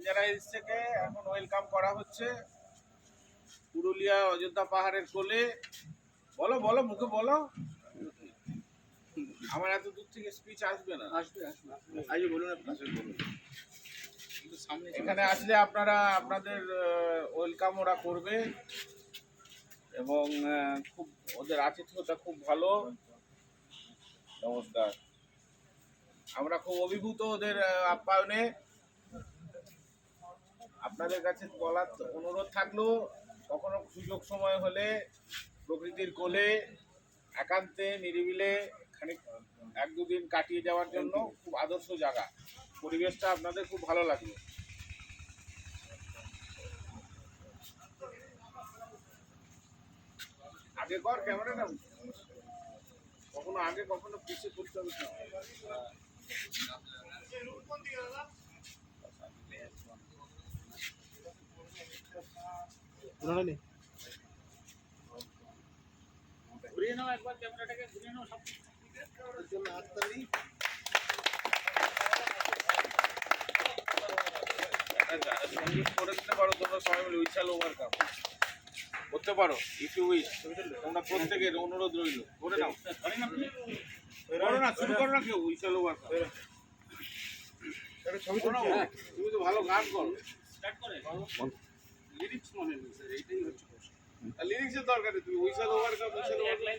বাঞ্জারাইজ থেকে এখন ওয়েলকাম করা হচ্ছে পুরুলিয়া অযোধ্যা পাহাড়ের কোলে। বলো বলো, মুখে বলো। আমার এত দূর থেকে স্পিচ আসবে না। আজকে বলুন, বলুন। এখানে আসলে আপনারা আপনাদের ওয়েলকাম ওরা করবে এবং খুব ওদের আতিথ্যতা খুব ভালো। নমস্কার। আমরা খুব অভিভূত ওদের আপ্যায়নে। আপনাদের কাছে বলার অনুরোধ থাকলো, কখনো সুযোগ সময় হলে প্রকৃতির কোলে একান্তে নিরিবিলে খানিক 1-2 দিন কাটিয়ে যাওয়ার জন্য খুব আদর্শ জায়গা। পরিবেশটা আপনাদের খুব ভালো লাগবে। আগে কর ক্যামেরাটা, কখনো আগে কখনো পিছিয়ে করতে হবে না। ঘুরিয়ে নাও একবার ক্যামেরাটাকে, ঘুরিয়ে নাও সব জন্য হাততালি। করে দিতে পারো তোমরা সবাই মিলে, উইশাল ওভার কাপ করতে পারো ইফ ইউ উইশ। তোমরা প্রত্যেকের অনুরোধ রইল, করে নাও। করো না, শুরু করো না কেউ উইশাল ওভার কাপ। তুমি তো ভালো গান করো, স্টার্ট করে লিরিক্স মনে নেই স্যার, এইটাই হচ্ছে প্রশ্ন। লিরিক্সের দরকার নেই, তুমি উইশাল ওভার কাপ, উইশাল ওভার কাপ